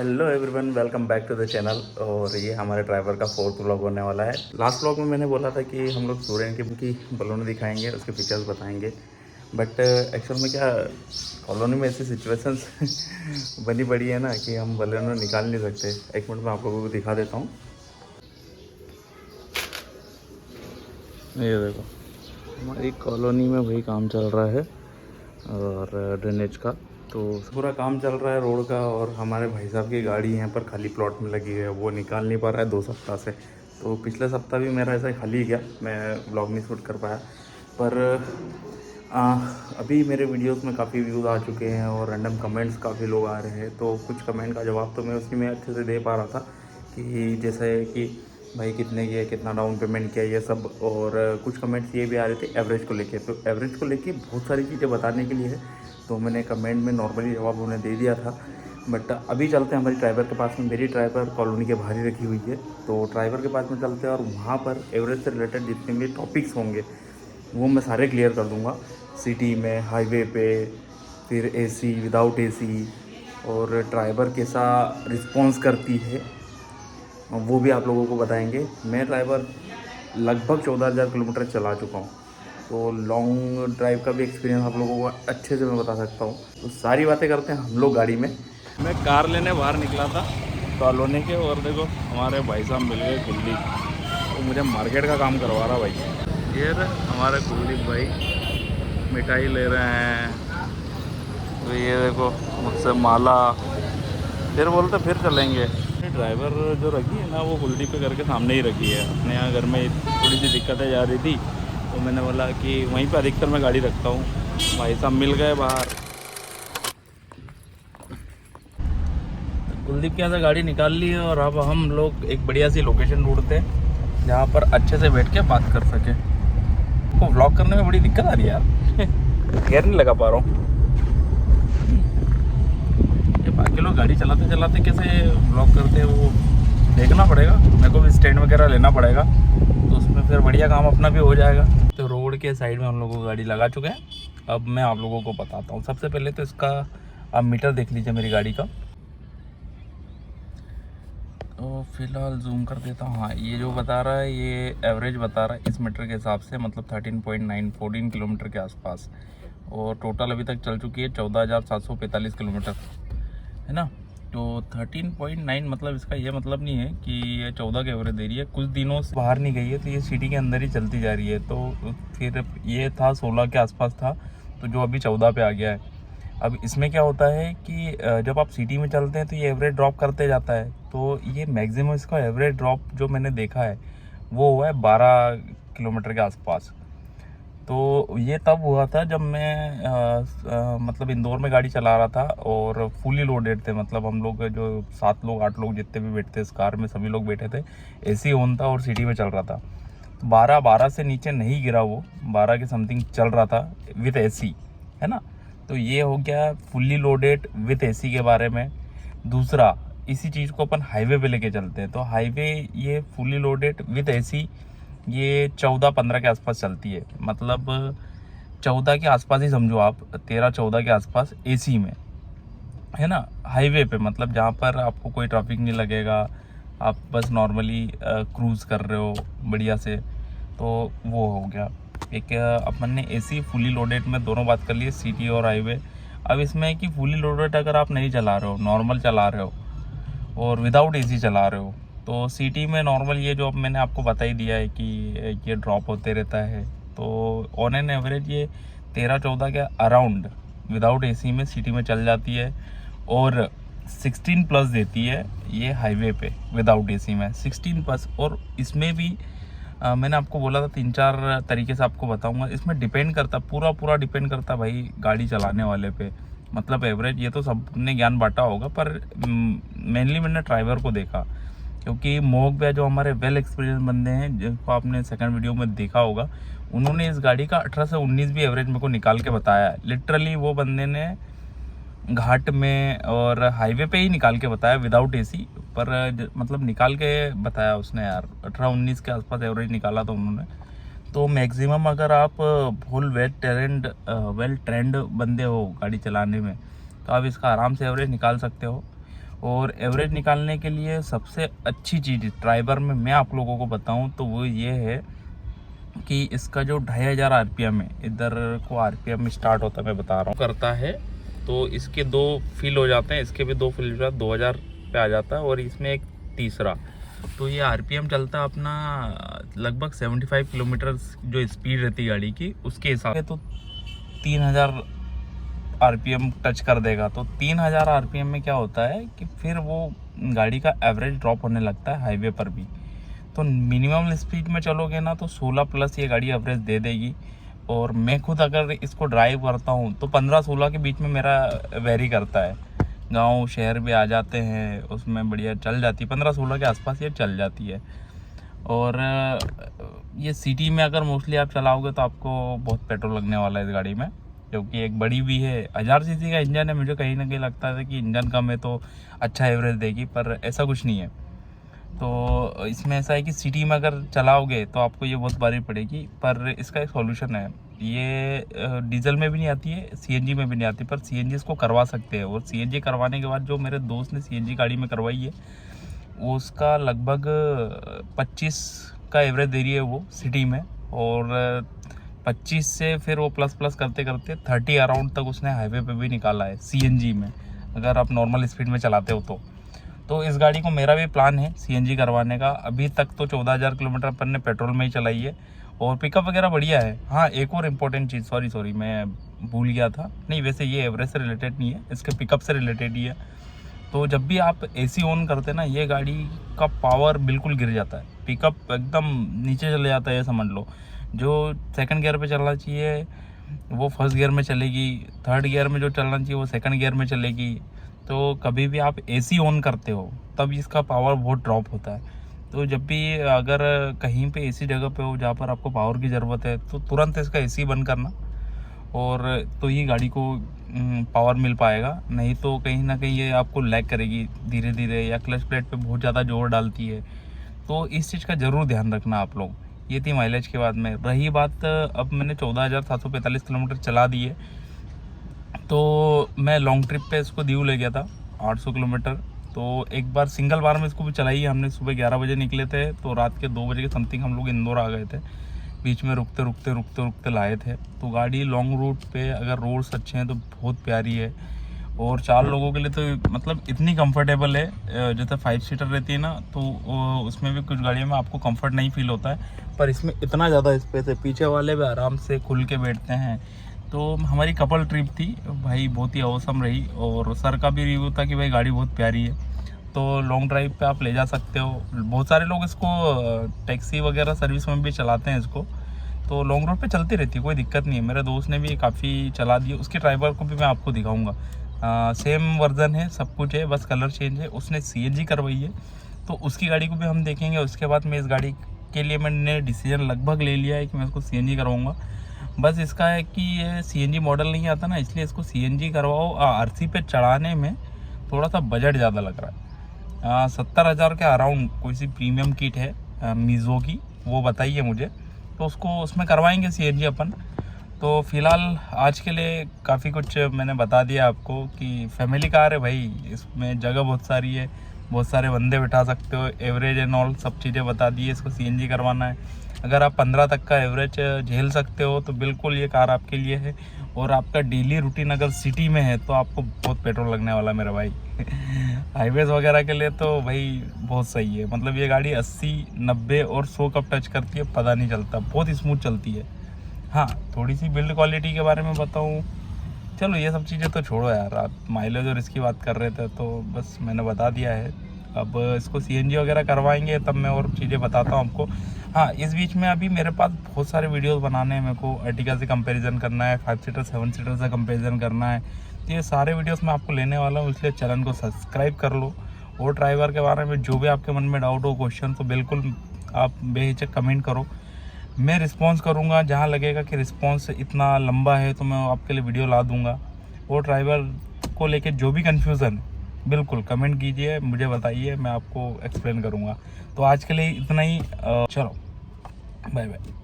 Hello everyone, welcome back to the channel. और ये हमारे ड्राइवर का फोर्थ व्लॉग होने वाला है। लास्ट व्लॉग में मैंने बोला था कि हम लोग सूर्य की बलून दिखाएंगे, उसके फीचर्स बताएंगे। बट एक्चुअल में क्या, कॉलोनी में ऐसी सिचुएशंस बनी पड़ी है ना कि हम बलून निकाल नहीं सकते। एक मिनट में आप लोगों को दिखा देता हूँ। ये देखो, हमारी कॉलोनी में वही काम चल रहा है और ड्रेनेज का तो पूरा काम चल रहा है रोड का। और हमारे भाई साहब की गाड़ी यहाँ पर खाली प्लॉट में लगी है, वो निकाल नहीं पा रहा है 2 सप्ताह से। तो पिछले सप्ताह भी मेरा ऐसा खाली गया, मैं ब्लॉग नहीं शूट कर पाया। पर अभी मेरे वीडियोस में काफ़ी व्यूज़ आ चुके हैं और रैंडम कमेंट्स काफ़ी लोग आ रहे हैं। तो कुछ कमेंट का जवाब तो मैं उसी में अच्छे से दे पा रहा था कि जैसे कि भाई कितने की है, कितना डाउन पेमेंट किया, ये सब। और कुछ कमेंट्स ये भी आ रहे थे एवरेज को लेके। तो एवरेज को लेके बहुत सारी चीज़ें बताने के लिए है, तो मैंने कमेंट में नॉर्मली जवाब उन्हें दे दिया था। बट अभी चलते हैं हमारी ड्राइवर के पास में। मेरी ड्राइवर कॉलोनी के बाहर ही रखी हुई है, तो ड्राइवर के पास में चलते हैं और वहाँ पर एवरेज से रिलेटेड जितने भी टॉपिक्स होंगे वो मैं सारे क्लियर कर दूँगा। सिटी में, हाईवे पे, फिर एसी, विदाउट एसी, और ड्राइवर कैसा रिस्पॉन्स करती है वो भी आप लोगों को बताएंगे। मैं ड्राइवर लगभग 14,000 किलोमीटर चला चुका हूँ, तो लॉन्ग ड्राइव का भी एक्सपीरियंस आप लोगों को अच्छे से मैं बता सकता हूँ। तो सारी बातें करते हैं हम लोग गाड़ी में। मैं कार लेने बाहर निकला था कॉलोनी के, और देखो हमारे भाई साहब मिल गए कुलदीप, तो मुझे मार्केट का काम करवा रहा भाई। ये हमारे कुलदीप भाई मिठाई ले रहे हैं। तो ये देखो मुझसे माला, फिर बोलते फिर चलेंगे। ड्राइवर जो रखी है ना वो कुलदीप के घर के सामने ही रखी है। अपने यहाँ घर में थोड़ी सी दिक्कतें जा रही थी, तो मैंने बोला कि वहीं पर अधिकतर मैं गाड़ी रखता हूँ। भाई साहब मिल गए बाहर, कुलदीप के यहाँ से गाड़ी निकाल ली है। और अब हम लोग एक बढ़िया सी लोकेशन ढूंढते हैं जहाँ पर अच्छे से बैठ के बात कर सकें। को व्लॉग करने में बड़ी दिक्कत आ रही है यार, गेयर नहीं लगा पा रहा हूँ। ये बाकी लोग गाड़ी चलाते चलाते कैसे व्लॉग करते हैं वो देखना पड़ेगा। मेरे को भी स्टैंड वगैरह लेना पड़ेगा, तो उसमें फिर बढ़िया काम अपना भी हो जाएगा। तो रोड के साइड में हम लोगों को गाड़ी लगा चुके हैं। अब मैं आप लोगों को बताता हूँ। सबसे पहले तो इसका आप मीटर देख लीजिए मेरी गाड़ी का। तो फिलहाल जूम कर देता हूँ। हाँ, ये जो बता रहा है ये एवरेज बता रहा है इस मीटर के हिसाब से, मतलब 13.9 14 किलोमीटर के आसपास। और टोटल अभी तक चल चुकी है 14,745 किलोमीटर, है ना। तो 13.9 मतलब इसका ये मतलब नहीं है कि ये 14 के एवरेज दे रही है। कुछ दिनों से बाहर नहीं गई है, तो ये सिटी के अंदर ही चलती जा रही है। तो फिर ये था 16 के आसपास था, तो जो अभी 14 पे आ गया है। अब इसमें क्या होता है कि जब आप सिटी में चलते हैं तो ये एवरेज ड्रॉप करते जाता है। तो ये मैक्सिमम इसका एवरेज ड्रॉप जो मैंने देखा है वो हुआ है 12 किलोमीटर के आसपास। तो ये तब हुआ था जब मैं मतलब इंदौर में गाड़ी चला रहा था और फुली लोडेड थे। मतलब हम लोग जो 7 लोग 8 लोग जितने भी बैठते इस कार में सभी लोग बैठे थे, एसी ऑन था और सिटी में चल रहा था। तो 12 से नीचे नहीं गिरा, वो 12 के समथिंग चल रहा था विथ एसी, है ना। तो ये हो गया फुल्ली लोडेड विथ एसी के बारे में। दूसरा, इसी चीज़ को अपन हाईवे पे लेके चलते हैं। तो हाईवे ये फुली लोडेड विथ एसी ये 14-15 के आसपास चलती है। मतलब 14 के आसपास ही समझो आप, 13-14 के आसपास एसी में, है ना। हाईवे पे मतलब जहाँ पर आपको कोई ट्रैफिक नहीं लगेगा, आप बस नॉर्मली क्रूज़ कर रहे हो बढ़िया से, तो वो हो गया। एक अपन ने एसी फुली लोडेड में दोनों बात कर ली, सिटी और हाईवे। अब इसमें है कि फुली लोडेड अगर आप नहीं चला रहे हो, नॉर्मल चला रहे हो और विदाउट एसी चला रहे हो, तो सिटी में नॉर्मल ये जो अब मैंने आपको बता ही दिया है कि ये ड्रॉप होते रहता है। तो ऑन एन एवरेज ये 13-14 के अराउंड विदाउट एसी में सिटी में चल जाती है, और 16 प्लस देती है ये हाईवे पे विदाउट एसी में 16 प्लस। और इसमें भी मैंने आपको बोला था 3-4 तरीके से आपको बताऊंगा। इसमें डिपेंड करता, पूरा डिपेंड करता भाई गाड़ी चलाने वाले पे। मतलब एवरेज ये तो सबने ज्ञान बांटा होगा, पर मेनली मैंने ड्राइवर को देखा, क्योंकि मोग पे जो हमारे वेल एक्सपीरियंस बंदे हैं जिनको आपने सेकंड वीडियो में देखा होगा, उन्होंने इस गाड़ी का 18 से 19 भी एवरेज मेरे को निकाल के बताया है। लिटरली वो बंदे ने घाट में और हाईवे पे ही निकाल के बताया विदाउट एसी, पर मतलब निकाल के बताया उसने यार। 18-19 के आसपास एवरेज निकाला था उन्होंने। तो मैक्सिमम अगर आप फुल वेल ट्रेंड बंदे हो गाड़ी चलाने में, तो आप इसका आराम से एवरेज निकाल सकते हो। और एवरेज निकालने के लिए सबसे अच्छी चीज़ ड्राइवर में मैं आप लोगों को बताऊं तो वो ये है कि इसका जो 2500 आरपीएम है, इधर को आरपीएम स्टार्ट होता है, मैं बता रहा हूँ करता है, तो इसके 2 फिल हो जाते हैं, इसके भी 2 फिल हो जाते, 2000 पे आ जाता है, और इसमें एक तीसरा। तो ये आरपीएम चलता है अपना लगभग 75 किलोमीटर जो स्पीड रहती है गाड़ी की, उसके हिसाब से तो 3000 आरपीएम टच कर देगा। तो 3000 आरपीएम में क्या होता है कि फिर वो गाड़ी का एवरेज ड्रॉप होने लगता है हाईवे पर भी। तो मिनिमम स्पीड में चलोगे ना तो 16 प्लस ये गाड़ी एवरेज दे देगी। और मैं खुद अगर इसको ड्राइव करता हूँ तो 15-16 के बीच में मेरा वेरी करता है। गांव शहर भी आ जाते हैं उसमें बढ़िया चल जाती है, 15-16 के आसपास ये चल जाती है। और ये सिटी में अगर मोस्टली आप चलाओगे तो आपको बहुत पेट्रोल लगने वाला है इस गाड़ी में, क्योंकि एक बड़ी भी है, 1000 सीसी का इंजन है। मुझे कहीं ना कहीं लगता था कि इंजन कम है तो अच्छा एवरेज देगी, पर ऐसा कुछ नहीं है। तो इसमें ऐसा है कि सिटी में अगर चलाओगे तो आपको ये बहुत भारी पड़ेगी, पर इसका एक सॉल्यूशन है। ये डीजल में भी नहीं आती है, सीएनजी में भी नहीं आती, पर सीएनजी इसको करवा सकते हैं। और सीएनजी करवाने के बाद जो मेरे दोस्त ने सीएनजी गाड़ी में करवाई है, उसका लगभग 25 का एवरेज दे रही है वो सिटी में, और 25 से फिर वो प्लस प्लस करते करते 30 अराउंड तक उसने हाईवे पे भी निकाला है सीएनजी में, अगर आप नॉर्मल स्पीड में चलाते हो तो इस गाड़ी को मेरा भी प्लान है सीएनजी करवाने का। अभी तक तो 14000 किलोमीटर अपन ने पेट्रोल में ही चलाई है, और पिकअप वगैरह बढ़िया है। हाँ, एक और इम्पोर्टेंट चीज़, सॉरी मैं भूल गया था, नहीं वैसे ये एवरेज से रिलेटेड नहीं है, इसके पिकअप से रिलेटेड ही है। तो जब भी आप एसी ऑन करते ना, ये गाड़ी का पावर बिल्कुल गिर जाता है, पिकअप एकदम नीचे चले जाता है, ये समझ लो। जो सेकंड गियर पे चलना चाहिए वो फर्स्ट गियर में चलेगी, थर्ड गियर में जो चलना चाहिए वो सेकंड गियर में चलेगी। तो कभी भी आप एसी ऑन करते हो तब इसका पावर बहुत ड्रॉप होता है। तो जब भी अगर कहीं पे ऐसी जगह पे हो जहाँ पर आपको पावर की ज़रूरत है तो तुरंत इसका एसी बंद करना, और तो ही गाड़ी को पावर मिल पाएगा। नहीं तो कहीं ना कहीं ये आपको लैग करेगी धीरे धीरे, या क्लच प्लेट पे बहुत ज़्यादा जोर डालती है। तो इस चीज़ का ज़रूर ध्यान रखना आप लोग। ये थी माइलेज के बाद में। रही बात, अब मैंने 14745 किलोमीटर चला दी है, तो मैं लॉन्ग ट्रिप पे इसको दीव ले गया था 800 किलोमीटर। तो एक बार सिंगल बार में इसको भी चलाई है हमने। सुबह 11 बजे निकले थे तो रात के 2 बजे के समथिंग हम लोग इंदौर आ गए थे। बीच में रुकते रुकते लाए थे। तो गाड़ी लॉन्ग रूट पे अगर रोड्स अच्छे हैं तो बहुत प्यारी है, और 4 लोगों के लिए तो मतलब इतनी कंफर्टेबल है। जैसे 5 सीटर रहती है ना, तो उसमें भी कुछ गाड़ियों में आपको कंफर्ट नहीं फील होता है, पर इसमें इतना ज़्यादा स्पेस है, पीछे वाले भी आराम से खुल के बैठते हैं। तो हमारी कपल ट्रिप थी भाई, बहुत ही औसम रही, और सर का भी रिव्यू था कि भाई गाड़ी बहुत प्यारी है, तो लॉन्ग ड्राइव पे आप ले जा सकते हो। बहुत सारे लोग इसको टैक्सी वगैरह सर्विस में भी चलाते हैं इसको, तो लॉन्ग रोड पे चलती रहती है, कोई दिक्कत नहीं है। मेरे दोस्त ने भी काफ़ी चला दी, उसके ड्राइवर को भी मैं आपको दिखाऊंगा। सेम वर्जन है, सब कुछ है, बस कलर चेंज है। उसने सीएनजी करवाई है, तो उसकी गाड़ी को भी हम देखेंगे। उसके बाद मैं इस गाड़ी के लिए मैंने डिसीजन लगभग ले लिया है कि मैं इसको सीएनजी करवाऊँगा। बस इसका है कि ये सीएनजी मॉडल नहीं आता ना, इसलिए इसको सीएनजी करवाओ। आरसी पे चढ़ाने में थोड़ा सा बजट ज़्यादा लग रहा है। 70,000 के अराउंड कोई सी प्रीमियम किट है मीज़ो की, वो बताइए मुझे, तो उसको उसमें करवाएंगे सीएनजी अपन। तो फ़िलहाल आज के लिए काफ़ी कुछ मैंने बता दिया आपको कि फैमिली कार है भाई, इसमें जगह बहुत सारी है, बहुत सारे बंदे बिठा सकते हो, एवरेज एंड ऑल सब चीज़ें बता दी है। इसको सीएनजी करवाना है, अगर आप 15 तक का एवरेज झेल सकते हो तो बिल्कुल ये कार आपके लिए है। और आपका डेली रूटीन अगर सिटी में है तो आपको बहुत पेट्रोल लगने वाला है मेरा भाई। हाईवेज वगैरह के लिए तो भाई बहुत सही है, मतलब ये गाड़ी 80, 90 और 100 कब टच करती है पता नहीं चलता, बहुत स्मूथ चलती है। हाँ, थोड़ी सी बिल्ड क्वालिटी के बारे में बताऊँ, चलो ये सब चीज़ें तो छोड़ो यार, आप माइलेज और इसकी बात कर रहे थे तो बस मैंने बता दिया है। अब इसको सीएनजी वगैरह करवाएंगे तब मैं और चीज़ें बताता हूँ आपको। हाँ, इस बीच में अभी मेरे पास बहुत सारे वीडियोस बनाने हैं, मेरे को अर्टिगा से कंपैरिजन करना है, 5 सीटर 7 सीटर से कंपैरिजन करना है, तो ये सारे वीडियोस मैं आपको लेने वाला हूँ, इसलिए चैनल को सब्सक्राइब कर लो। और ड्राइवर के बारे में जो भी आपके मन में डाउट हो, क्वेश्चन, तो बिल्कुल आप बेहिचक कमेंट करो, मैं रिस्पॉन्स करूँगा। जहाँ लगेगा कि रिस्पॉन्स इतना लंबा है तो मैं आपके लिए वीडियो ला दूँगा। और ड्राइवर को लेके जो भी कन्फ्यूज़न है बिल्कुल कमेंट कीजिए, मुझे बताइए, मैं आपको एक्सप्लेन करूँगा। तो आज के लिए इतना ही, चलो बाय बाय।